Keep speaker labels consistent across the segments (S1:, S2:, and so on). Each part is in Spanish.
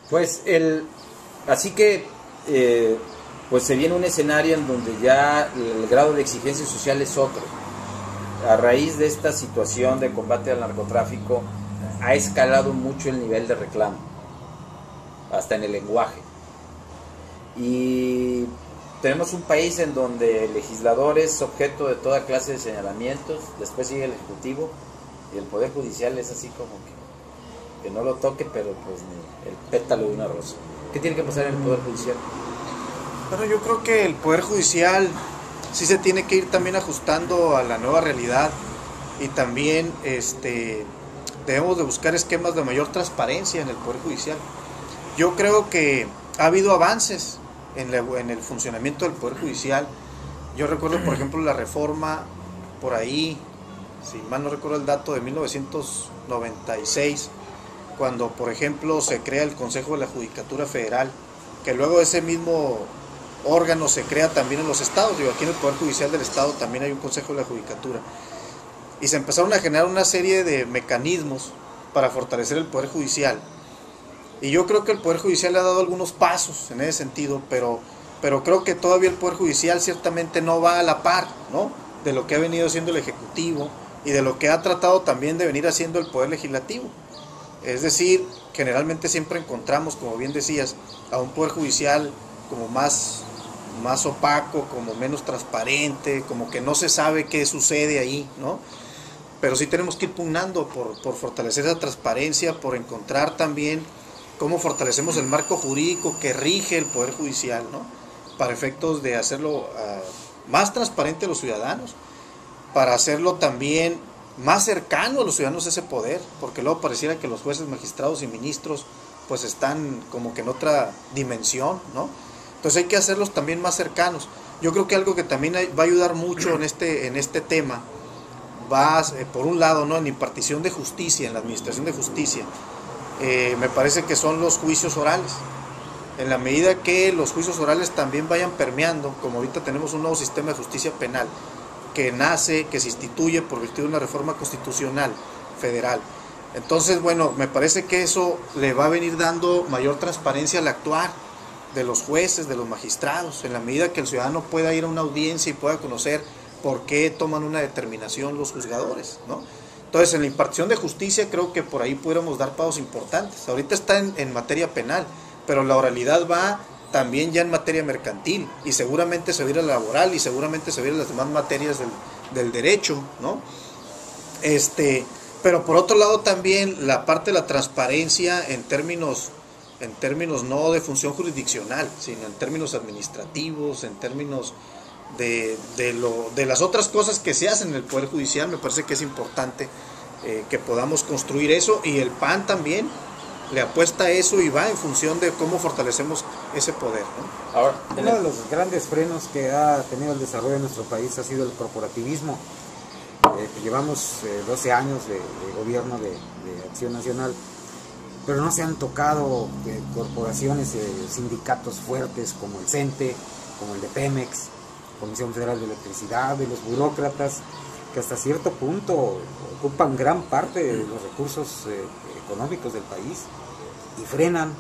S1: Pues así que pues se viene un escenario en donde ya el grado de exigencia social es otro. A raíz de esta situación de combate al narcotráfico ha escalado mucho el nivel de reclamo, hasta en el lenguaje. Y tenemos un país en donde el legislador es objeto de toda clase de señalamientos, después sigue el ejecutivo y el poder judicial es así como que no lo toque, pero pues ni el pétalo de una rosa. ¿Qué tiene que pasar en el poder judicial?
S2: Bueno, yo creo que el poder judicial sí se tiene que ir también ajustando a la nueva realidad, y también debemos de buscar esquemas de mayor transparencia en el poder judicial. Yo creo que ha habido avances en el funcionamiento del poder judicial. Yo recuerdo, por ejemplo, la reforma por ahí, si mal no recuerdo el dato, de 1996, cuando, por ejemplo, se crea el Consejo de la Judicatura Federal, que luego ese mismo órgano se crea también en los estados. Digo, aquí en el Poder Judicial del Estado también hay un Consejo de la Judicatura, y se empezaron a generar una serie de mecanismos para fortalecer el Poder Judicial, y yo creo que el Poder Judicial ha dado algunos pasos en ese sentido, pero creo que todavía el Poder Judicial ciertamente no va a la par, ¿no?, de lo que ha venido haciendo el Ejecutivo y de lo que ha tratado también de venir haciendo el Poder Legislativo. Es decir, generalmente siempre encontramos, como bien decías, a un Poder Judicial como más opaco, como menos transparente, como que no se sabe qué sucede ahí, ¿no? Pero sí tenemos que ir pugnando por fortalecer esa transparencia, por encontrar también cómo fortalecemos el marco jurídico que rige el Poder Judicial, ¿no?, para efectos de hacerlo más transparente a los ciudadanos, para hacerlo también más cercano a los ciudadanos ese poder, porque luego pareciera que los jueces, magistrados y ministros pues están como que en otra dimensión, ¿no? Entonces hay que hacerlos también más cercanos. Yo creo que algo que también va a ayudar mucho en este tema va, por un lado, ¿no?, en la impartición de justicia, en la administración de justicia. Me parece que son los juicios orales. En la medida que los juicios orales también vayan permeando, como ahorita tenemos un nuevo sistema de justicia penal que se instituye por virtud de una reforma constitucional federal. Entonces, bueno, me parece que eso le va a venir dando mayor transparencia al actuar de los jueces, de los magistrados, en la medida que el ciudadano pueda ir a una audiencia y pueda conocer por qué toman una determinación los juzgadores, ¿no? Entonces, en la impartición de justicia creo que por ahí pudiéramos dar pasos importantes. Ahorita está en materia penal, pero la oralidad va también ya en materia mercantil, y seguramente se va a ir a la laboral, y seguramente se va a ir a las demás materias del derecho, ¿no? Pero por otro lado también la parte de la transparencia en términos no de función jurisdiccional, sino en términos administrativos, en términos de las otras cosas que se hacen en el Poder Judicial. Me parece que es importante que podamos construir eso, y el PAN también le apuesta a eso y va en función de cómo fortalecemos ese poder, ¿no?
S3: Ahora, uno de los grandes frenos que ha tenido el desarrollo de nuestro país ha sido el corporativismo. Llevamos 12 años de gobierno de Acción Nacional, pero no se han tocado corporaciones, sindicatos fuertes como el CENTE, como el de Pemex, Comisión Federal de Electricidad, de los burócratas, que hasta cierto punto ocupan gran parte de los recursos económicos del país y frenan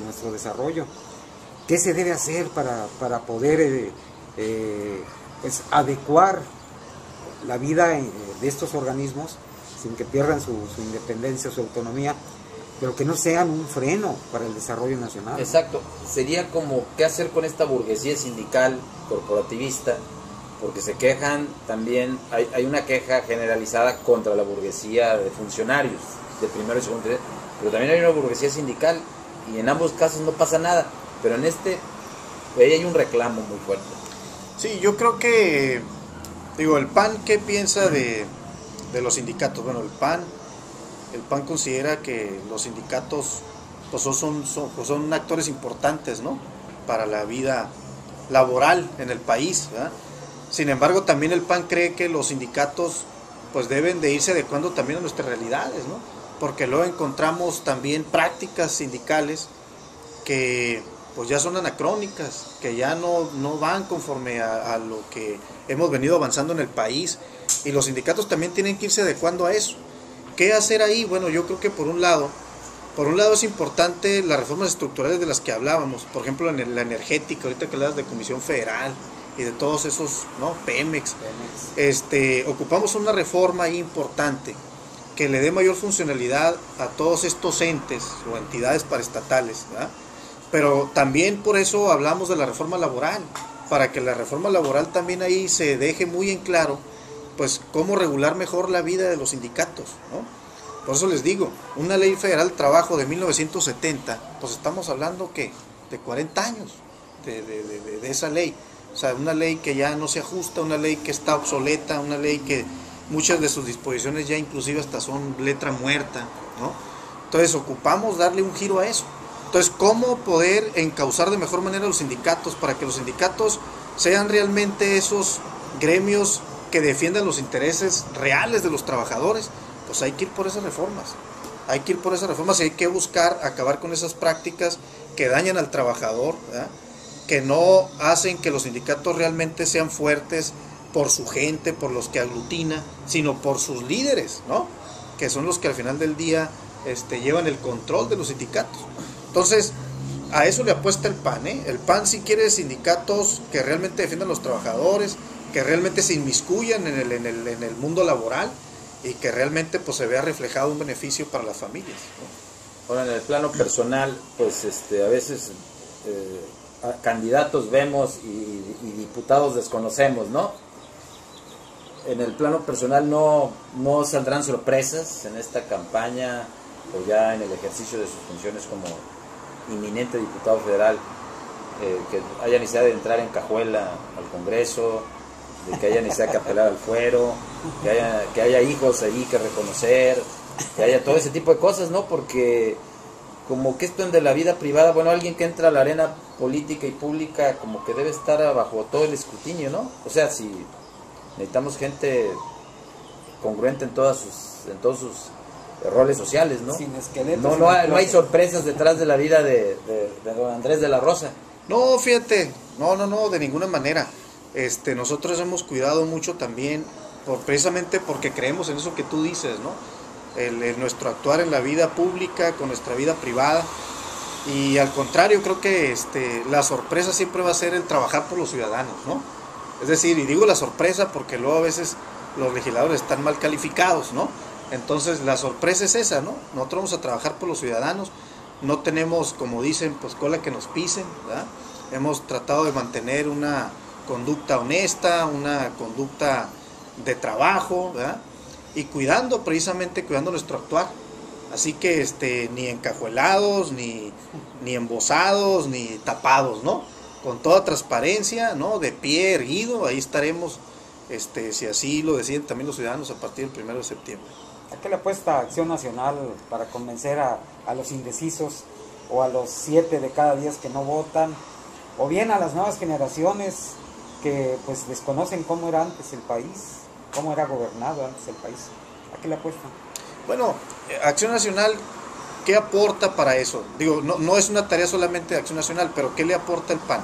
S3: nuestro desarrollo. ¿Qué se debe hacer para poder pues adecuar la vida de estos organismos sin que pierdan su independencia, su autonomía, pero que no sean un freno para el desarrollo nacional?
S1: Exacto, sería como qué hacer con esta burguesía sindical corporativista, porque se quejan también, hay una queja generalizada contra la burguesía de funcionarios de primero y segundo, pero también hay una burguesía sindical, y en ambos casos no pasa nada, pero en ahí hay un reclamo muy fuerte.
S2: Sí, yo creo que, el PAN, ¿qué piensa de los sindicatos? Bueno, el PAN considera que los sindicatos pues son actores importantes, ¿no?, para la vida laboral en el país, ¿verdad? Sin embargo, también el PAN cree que los sindicatos pues deben de irse adecuando también a nuestras realidades, ¿no?, porque luego encontramos también prácticas sindicales que pues ya son anacrónicas, que ya no van conforme a lo que hemos venido avanzando en el país, y los sindicatos también tienen que irse adecuando a eso. ¿Qué hacer ahí? Bueno, yo creo que por un lado Por un lado es importante las reformas estructurales de las que hablábamos, por ejemplo la energética, ahorita que hablas de Comisión Federal y de todos esos, ¿no? Pemex. Ocupamos una reforma ahí importante que le dé mayor funcionalidad a todos estos entes o entidades paraestatales, ¿verdad? Pero también por eso hablamos de la reforma laboral, para que la reforma laboral también ahí se deje muy en claro, pues cómo regular mejor la vida de los sindicatos, ¿no? Por eso les digo, una ley federal del trabajo de 1970, pues estamos hablando que de 40 años de esa ley. O sea, una ley que ya no se ajusta, una ley que está obsoleta, una ley que muchas de sus disposiciones ya inclusive hasta son letra muerta, ¿no? Entonces ocupamos darle un giro a eso. Entonces, ¿cómo poder encauzar de mejor manera a los sindicatos para que los sindicatos sean realmente esos gremios que defiendan los intereses reales de los trabajadores? Pues hay que ir por esas reformas. Hay que ir por esas reformas y hay que buscar acabar con esas prácticas que dañan al trabajador, ¿verdad? Que no hacen que los sindicatos realmente sean fuertes por su gente, por los que aglutina, sino por sus líderes, ¿no? Que son los que al final del día llevan el control de los sindicatos. Entonces, a eso le apuesta el PAN, ¿eh? El PAN sí quiere sindicatos que realmente defiendan a los trabajadores, que realmente se inmiscuyan en el mundo laboral y que realmente pues se vea reflejado un beneficio para las familias, ¿no?
S1: Ahora, en el plano personal, pues a veces candidatos vemos y diputados desconocemos, ¿no? En el plano personal no saldrán sorpresas en esta campaña o ya en el ejercicio de sus funciones como inminente diputado federal, que haya necesidad de entrar en cajuela al Congreso, de que haya necesidad que apelar al fuero, que haya hijos ahí que reconocer, que haya todo ese tipo de cosas, ¿no? Porque como que esto de la vida privada, bueno, alguien que entra a la arena política y pública como que debe estar bajo todo el escrutinio, ¿no? O sea, si necesitamos gente congruente en todos sus roles sociales, ¿no?
S3: Sin esqueletos.
S1: No hay sorpresas detrás de la vida de don Andrés de la Rosa.
S2: No, fíjate, no, de ninguna manera. Nosotros hemos cuidado mucho también, precisamente porque creemos en eso que tú dices, ¿no? Nuestro actuar en la vida pública con nuestra vida privada. Y al contrario, creo que la sorpresa siempre va a ser el trabajar por los ciudadanos, ¿no? Es decir, y digo la sorpresa porque luego a veces los legisladores están mal calificados, ¿no? Entonces la sorpresa es esa, ¿no? Nosotros vamos a trabajar por los ciudadanos, no tenemos, como dicen, pues cola que nos pisen, ¿verdad? Hemos tratado de mantener una conducta honesta, una conducta de trabajo, ¿verdad? Y cuidando nuestro actuar. Así que ni encajuelados, ni embosados, ni tapados, ¿no? Con toda transparencia, ¿no? De pie erguido, ahí estaremos, si así lo deciden también los ciudadanos a partir del 1 de septiembre.
S3: ¿A qué le apuesta Acción Nacional para convencer a los indecisos o a los 7 de cada 10 que no votan, o bien a las nuevas generaciones que pues desconocen cómo era antes el país, cómo era gobernado antes el país? ¿A qué le apuestan?
S2: Bueno, Acción Nacional, ¿qué aporta para eso? Digo, no es una tarea solamente de Acción Nacional, pero ¿qué le aporta el PAN?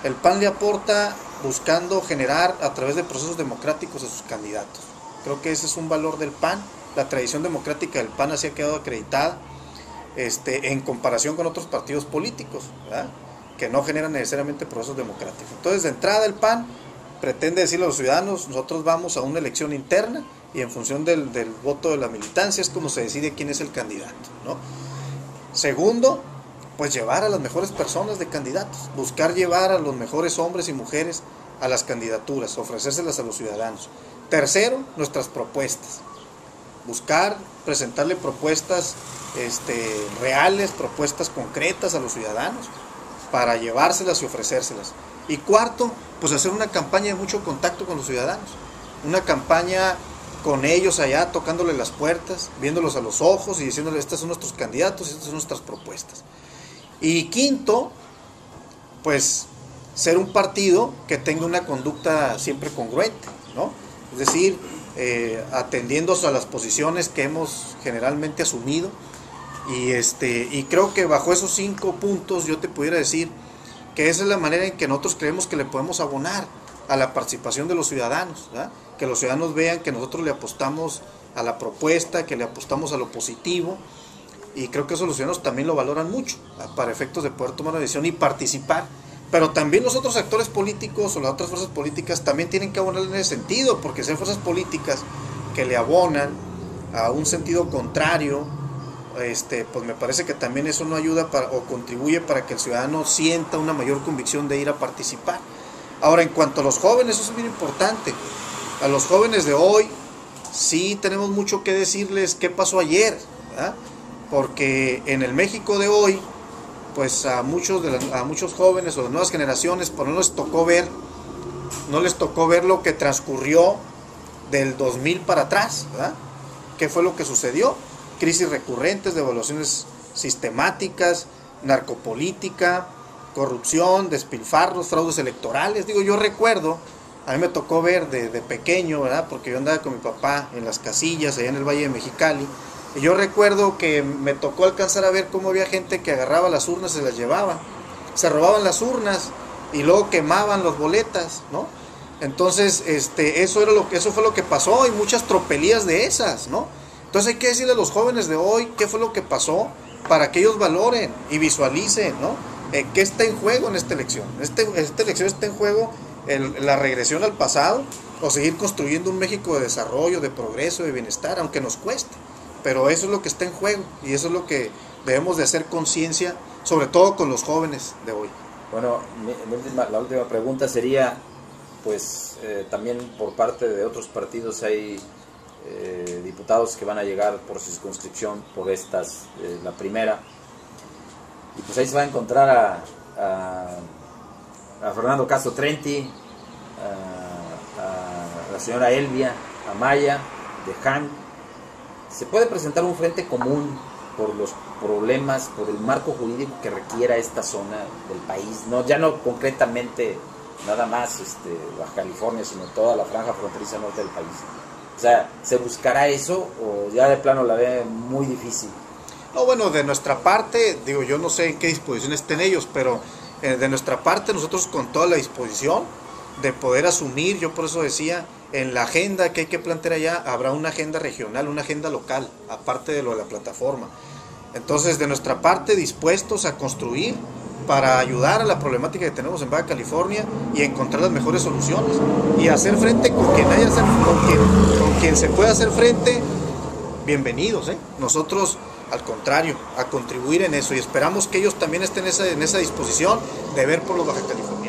S2: El PAN le aporta buscando generar a través de procesos democráticos a sus candidatos. Creo que ese es un valor del PAN. La tradición democrática del PAN así ha quedado acreditada en comparación con otros partidos políticos, ¿verdad? Que no generan necesariamente procesos democráticos. Entonces, de entrada, el PAN pretende decirle a los ciudadanos: nosotros vamos a una elección interna y en función del voto de la militancia es como se decide quién es el candidato, ¿no? Segundo, pues llevar a las mejores personas de candidatos, buscar llevar a los mejores hombres y mujeres a las candidaturas, ofrecérselas a los ciudadanos. Tercero, nuestras propuestas. Buscar presentarle propuestas reales, propuestas concretas a los ciudadanos para llevárselas y ofrecérselas. Y cuarto, pues hacer una campaña de mucho contacto con los ciudadanos, una campaña con ellos allá, tocándole las puertas, viéndolos a los ojos y diciéndoles: estos son nuestros candidatos, estas son nuestras propuestas. Y quinto, pues ser un partido que tenga una conducta siempre congruente, ¿no? Es decir, atendiéndose a las posiciones que hemos generalmente asumido, y creo que bajo esos 5 puntos yo te pudiera decir que esa es la manera en que nosotros creemos que le podemos abonar a la participación de los ciudadanos, ¿verdad? Que los ciudadanos vean que nosotros le apostamos a la propuesta, que le apostamos a lo positivo, y creo que eso los ciudadanos también lo valoran mucho, para efectos de poder tomar una decisión y participar. Pero también los otros actores políticos o las otras fuerzas políticas también tienen que abonar en ese sentido, porque si hay fuerzas políticas que le abonan a un sentido contrario, pues me parece que también eso no ayuda o contribuye para que el ciudadano sienta una mayor convicción de ir a participar. Ahora, en cuanto a los jóvenes, eso es muy importante. A los jóvenes de hoy sí tenemos mucho que decirles qué pasó ayer, ¿verdad? Porque en el México de hoy, pues a muchos jóvenes o de nuevas generaciones, pues no les tocó ver lo que transcurrió del 2000 para atrás, ¿verdad? ¿Qué fue lo que sucedió? Crisis recurrentes, devaluaciones sistemáticas, narcopolítica, corrupción, despilfarros, fraudes electorales. Digo, yo recuerdo, a mí me tocó ver de pequeño, ¿verdad? Porque yo andaba con mi papá en las casillas, allá en el Valle de Mexicali, y yo recuerdo que me tocó alcanzar a ver cómo había gente que agarraba las urnas y se las llevaba, se robaban las urnas y luego quemaban las boletas, ¿no? Entonces, eso fue lo que pasó, y muchas tropelías de esas, ¿no? Entonces hay que decirle a los jóvenes de hoy qué fue lo que pasó para que ellos valoren y visualicen, ¿no? ¿Qué está en juego en esta elección? Esta elección está en juego la regresión al pasado o seguir construyendo un México de desarrollo, de progreso, de bienestar, aunque nos cueste. Pero eso es lo que está en juego y eso es lo que debemos de hacer conciencia, sobre todo con los jóvenes de hoy.
S1: Bueno, la última pregunta sería, pues también por parte de otros partidos hay diputados que van a llegar por circunscripción por la primera, y pues ahí se va a encontrar a Fernando Castro Trenti, a la señora Elvia Amaya de Han. Se puede presentar un frente común por los problemas, por el marco jurídico que requiera esta zona del país, ya no concretamente nada más Baja California, sino toda la franja fronteriza norte del país. O sea, ¿se buscará eso o ya de plano la ve muy difícil?
S2: No, bueno, de nuestra parte, digo, yo no sé en qué disposición estén ellos, pero de nuestra parte nosotros con toda la disposición de poder asumir, yo por eso decía, en la agenda que hay que plantear allá, habrá una agenda regional, una agenda local, aparte de lo de la plataforma. Entonces, de nuestra parte, dispuestos a construir para ayudar a la problemática que tenemos en Baja California y encontrar las mejores soluciones y hacer frente con quien se pueda hacer frente. Bienvenidos, nosotros al contrario, a contribuir en eso, y esperamos que ellos también estén en esa disposición de ver por los baja californianos.